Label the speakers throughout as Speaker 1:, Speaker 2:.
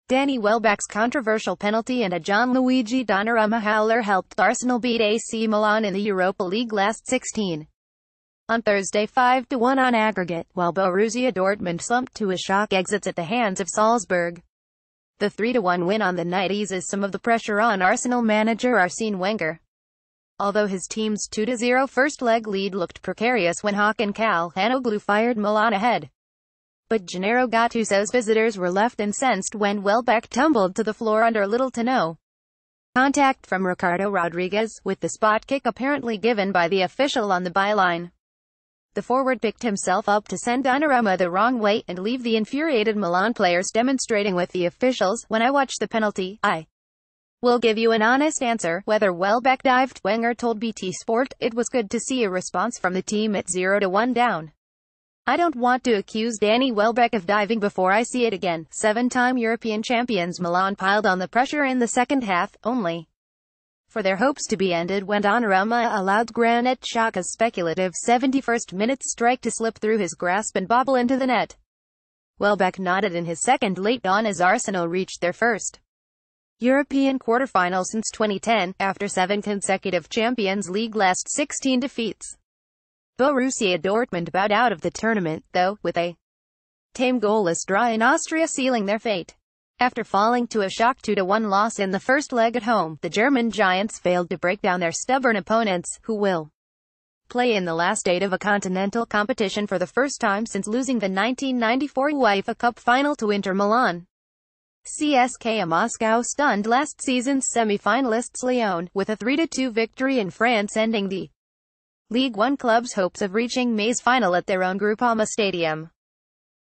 Speaker 1: Danny Welbeck's controversial penalty and a Gianluigi Donnarumma howler helped Arsenal beat AC Milan in the Europa League last 16. On Thursday 5-1 on aggregate, while Borussia Dortmund slumped to a shock exits at the hands of Salzburg. The 3-1 win on the night eases some of the pressure on Arsenal manager Arsene Wenger. Although his team's 2-0 first leg lead looked precarious when Hakan Calhanoglu fired Milan ahead. But Gennaro Gattuso's visitors were left incensed when Welbeck tumbled to the floor under little to no contact from Ricardo Rodriguez, with the spot kick apparently given by the official on the byline. The forward picked himself up to send Donnarumma the wrong way and leave the infuriated Milan players demonstrating with the officials. When I watch the penalty, I will give you an honest answer. Whether Welbeck dived, Wenger told BT Sport, it was good to see a response from the team at 0-1 down. I don't want to accuse Danny Welbeck of diving before I see it again. Seven-time European champions Milan piled on the pressure in the second half, only for their hopes to be ended when Donnarumma allowed Granit Xhaka's speculative 71st minute strike to slip through his grasp and bobble into the net. Welbeck nodded in his second late on as Arsenal reached their first European quarter-final since 2010, after 7 consecutive Champions League last 16 defeats. Borussia Dortmund bowed out of the tournament, though, with a tame goalless draw in Austria sealing their fate. After falling to a shock 2-1 loss in the first leg at home, the German Giants failed to break down their stubborn opponents, who will play in the last 8 of a continental competition for the first time since losing the 1994 UEFA Cup final to Inter Milan. CSKA Moscow stunned last season's semi-finalists Lyon, with a 3-2 victory in France, ending the Ligue 1 club's hopes of reaching May's final at their own Groupama Stadium.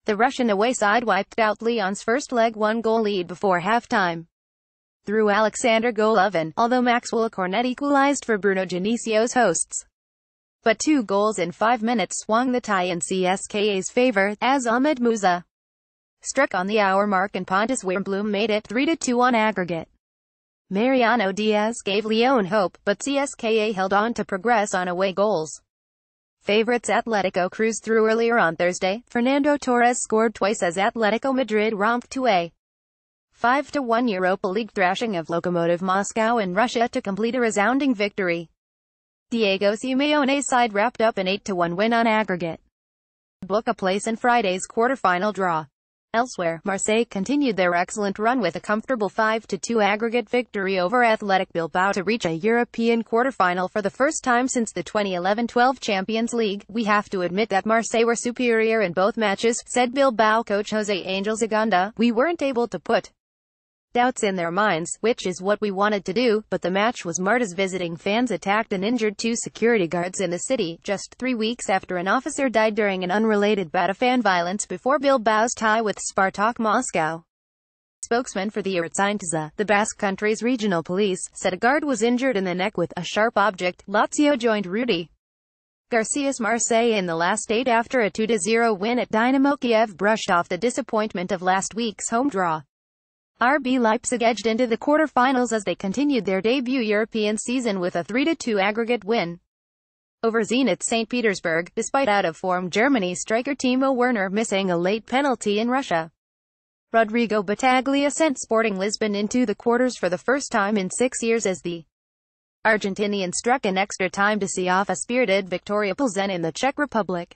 Speaker 1: The Russian away side wiped out Lyon's first leg 1-goal lead before halftime through Alexander Golovin, although Maxwell Cornet equalized for Bruno Genesio's hosts. But 2 goals in 5 minutes swung the tie in CSKA's favor, as Ahmed Musa struck on the hour mark and Pontus Wernbloom made it 3-2 on aggregate. Mariano Diaz gave Lyon hope, but CSKA held on to progress on away goals. Favorites Atletico cruised through earlier on Thursday. Fernando Torres scored twice as Atletico Madrid romped to a 5-1 Europa League thrashing of Lokomotiv Moscow in Russia to complete a resounding victory. Diego Simeone's side wrapped up an 8-1 win on aggregate. Book a place in Friday's quarter-final draw. Elsewhere, Marseille continued their excellent run with a comfortable 5-2 aggregate victory over Athletic Bilbao to reach a European quarter-final for the first time since the 2011-12 Champions League. We have to admit that Marseille were superior in both matches, said Bilbao coach Jose Angel Zaganda. We weren't able to put doubts in their minds, which is what we wanted to do, but the match was marred as visiting fans attacked and injured 2 security guards in the city, just 3 weeks after an officer died during an unrelated bout of fan violence before Bilbao's tie with Spartak Moscow. Spokesman for the Ertzaintza, the Basque Country's regional police, said a guard was injured in the neck with a sharp object. Lazio joined Rudy Garcia's Marseille in the last 8 after a 2-0 win at Dynamo Kiev brushed off the disappointment of last week's home draw. RB Leipzig edged into the quarter-finals as they continued their debut European season with a 3-2 aggregate win over Zenit St. Petersburg, despite out-of-form Germany striker Timo Werner missing a late penalty in Russia. Rodrigo Battaglia sent Sporting Lisbon into the quarters for the first time in 6 years as the Argentinian struck in extra time to see off a spirited Viktoria Plzen in the Czech Republic.